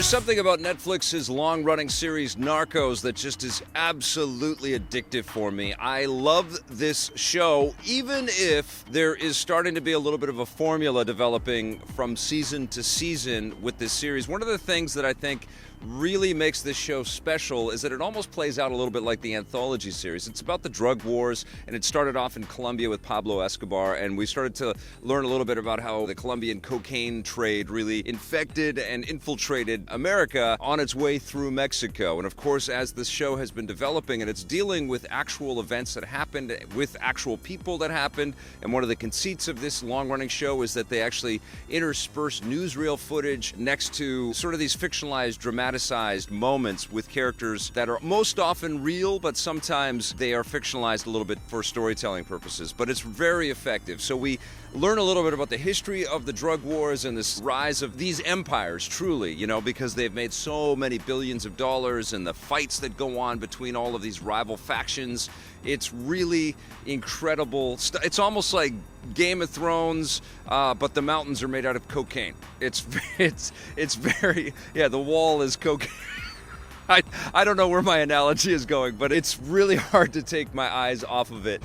There's something about Netflix's long-running series Narcos that just is absolutely addictive for me. I love this show, even if there is starting to be a little bit of a formula developing from season to season with this series. One of the things that I think really makes this show special is that it almost plays out a little bit like the anthology series. It's about the drug wars, and it started off in Colombia with Pablo Escobar, and we started to learn a little bit about how the Colombian cocaine trade really infected and infiltrated America on its way through Mexico. And of course, as this show has been developing and it's dealing with actual events that happened, with actual people that happened, and one of the conceits of this long-running show is that they actually intersperse newsreel footage next to sort of these fictionalized, dramaticized moments with characters that are most often real, but sometimes they are fictionalized a little bit for storytelling purposes. But it's very effective. So we learn a little bit about the history of the drug wars and this rise of these empires, truly, because they've made so many billions of dollars, and the fights that go on between all of these rival factions. It's really incredible. It's almost like Game of Thrones, but the mountains are made out of cocaine. It's very, the wall is cocaine. I don't know where my analogy is going, but it's really hard to take my eyes off of it.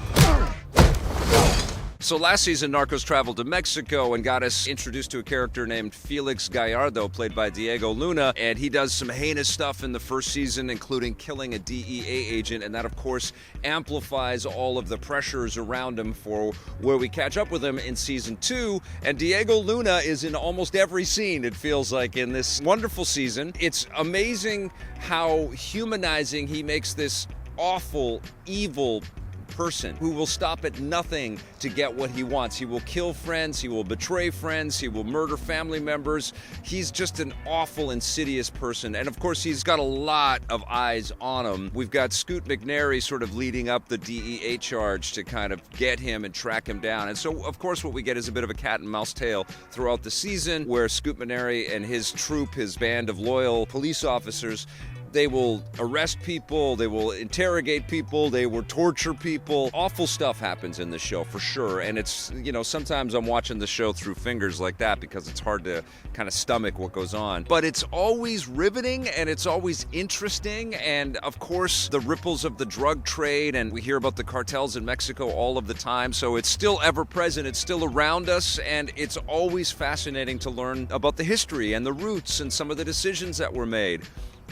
So last season, Narcos traveled to Mexico and got us introduced to a character named Félix Gallardo, played by Diego Luna, and he does some heinous stuff in the first season, including killing a DEA agent, and that, of course, amplifies all of the pressures around him for where we catch up with him in season 2, and Diego Luna is in almost every scene, it feels like, in this wonderful season. It's amazing how humanizing he makes this awful, evil person who will stop at nothing to get what he wants. He will kill friends, he will betray friends, he will murder family members. He's just an awful, insidious person. And of course, he's got a lot of eyes on him. We've got Scoot McNairy sort of leading up the DEA charge to kind of get him and track him down. And so, of course, what we get is a bit of a cat and mouse tale throughout the season, where Scoot McNairy and his troop, his band of loyal police officers, they will arrest people, they will interrogate people, they will torture people. Awful stuff happens in this show, for sure. And it's, sometimes I'm watching the show through fingers like that because it's hard to kind of stomach what goes on. But it's always riveting and it's always interesting. And of course, the ripples of the drug trade, and we hear about the cartels in Mexico all of the time. So it's still ever present, it's still around us, and it's always fascinating to learn about the history and the roots and some of the decisions that were made.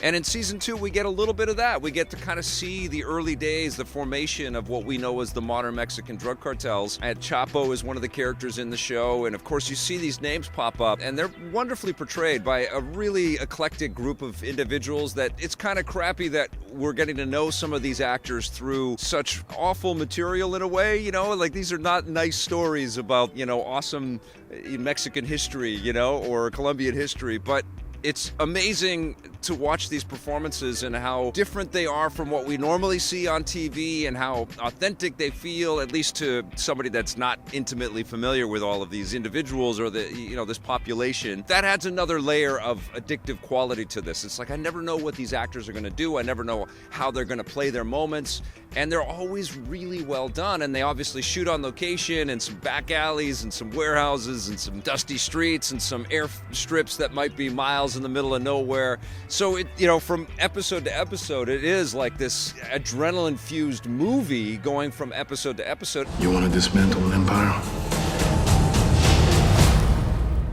And in season 2, we get a little bit of that. We get to kind of see the early days, the formation of what we know as the modern Mexican drug cartels. And Chapo is one of the characters in the show. And of course, you see these names pop up, and they're wonderfully portrayed by a really eclectic group of individuals that it's kind of crappy that we're getting to know some of these actors through such awful material in a way, like these are not nice stories about, awesome Mexican history, or Colombian history, but it's amazing to watch these performances and how different they are from what we normally see on TV and how authentic they feel, at least to somebody that's not intimately familiar with all of these individuals or this population. That adds another layer of addictive quality to this. It's like I never know what these actors are going to do. I never know how they're going to play their moments. And they're always really well done. And they obviously shoot on location in some back alleys and some warehouses and some dusty streets and some airstrips that might be miles in the middle of nowhere. So from episode to episode, it is like this adrenaline-fused movie going from episode to episode. You want to dismantle an empire?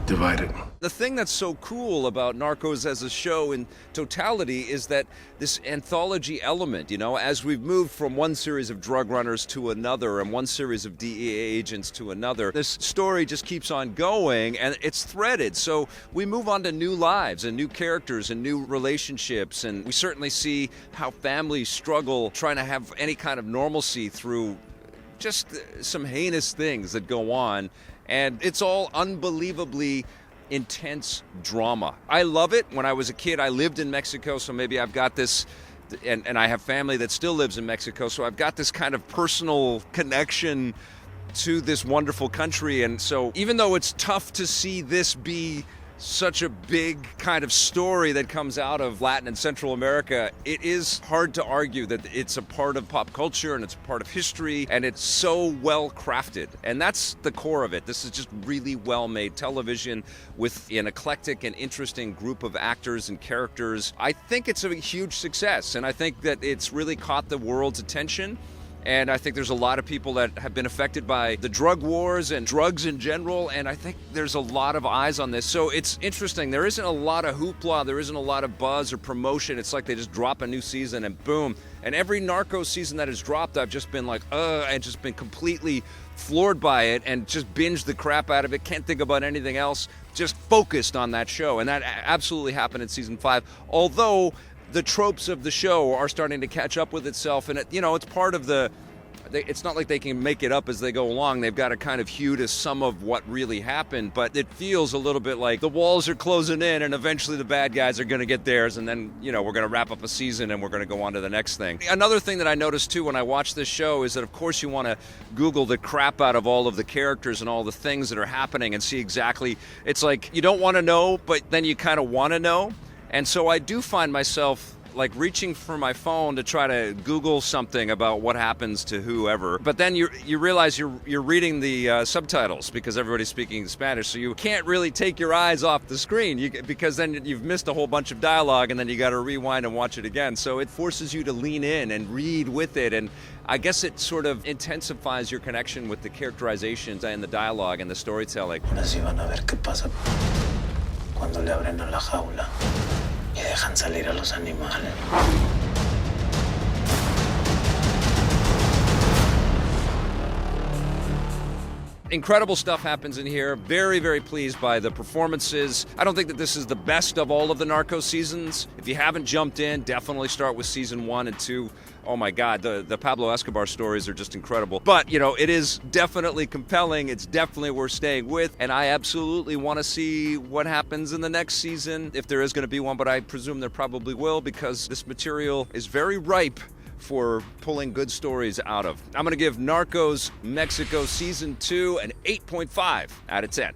Divide it. The thing that's so cool about Narcos as a show in totality is that this anthology element, as we've moved from one series of drug runners to another and one series of DEA agents to another, this story just keeps on going and it's threaded. So we move on to new lives and new characters and new relationships. And we certainly see how families struggle trying to have any kind of normalcy through just some heinous things that go on. And it's all unbelievably intense drama. I love it. When I was a kid, I lived in Mexico, so maybe I've got this, and I have family that still lives in Mexico, so I've got this kind of personal connection to this wonderful country. And so even though it's tough to see this be such a big kind of story that comes out of Latin and Central America, it is hard to argue that it's a part of pop culture and it's a part of history, and it's so well crafted. And that's the core of it. This is just really well made television with an eclectic and interesting group of actors and characters. I think it's a huge success, and I think that it's really caught the world's attention. And I think there's a lot of people that have been affected by the drug wars and drugs in general, and I think there's a lot of eyes on this. So it's interesting. There isn't a lot of hoopla, there isn't a lot of buzz or promotion. It's like they just drop a new season and boom. And every Narcos season that has dropped, I've just been like, and just been completely floored by it and just binged the crap out of it. Can't think about anything else, just focused on that show. And that absolutely happened in season 5. Although the tropes of the show are starting to catch up with itself, and it's part of it's not like they can make it up as they go along. They've got to kind of hew to some of what really happened, but it feels a little bit like the walls are closing in and eventually the bad guys are going to get theirs, and then, we're going to wrap up a season and we're going to go on to the next thing. Another thing that I noticed too when I watched this show is that, of course, you want to Google the crap out of all of the characters and all the things that are happening and see exactly, it's like you don't want to know, but then you kind of want to know. And so I do find myself like reaching for my phone to try to Google something about what happens to whoever. But then you realize you're reading the subtitles because everybody's speaking Spanish, so you can't really take your eyes off the screen because then you've missed a whole bunch of dialogue and then you got to rewind and watch it again. So it forces you to lean in and read with it, and I guess it sort of intensifies your connection with the characterizations and the dialogue and the storytelling. Ahora sí van a ver qué pasa cuando le abren a la jaula y dejan salir a los animales. Incredible stuff happens in here. Very, very pleased by the performances. I don't think that this is the best of all of the Narcos seasons. If you haven't jumped in, definitely start with season 1 and 2. Oh my God, the Pablo Escobar stories are just incredible. But, it is definitely compelling. It's definitely worth staying with. And I absolutely want to see what happens in the next season, if there is going to be one, but I presume there probably will, because this material is very ripe for pulling good stories out of. I'm going to give Narcos Mexico Season 2 an 8.5 out of 10.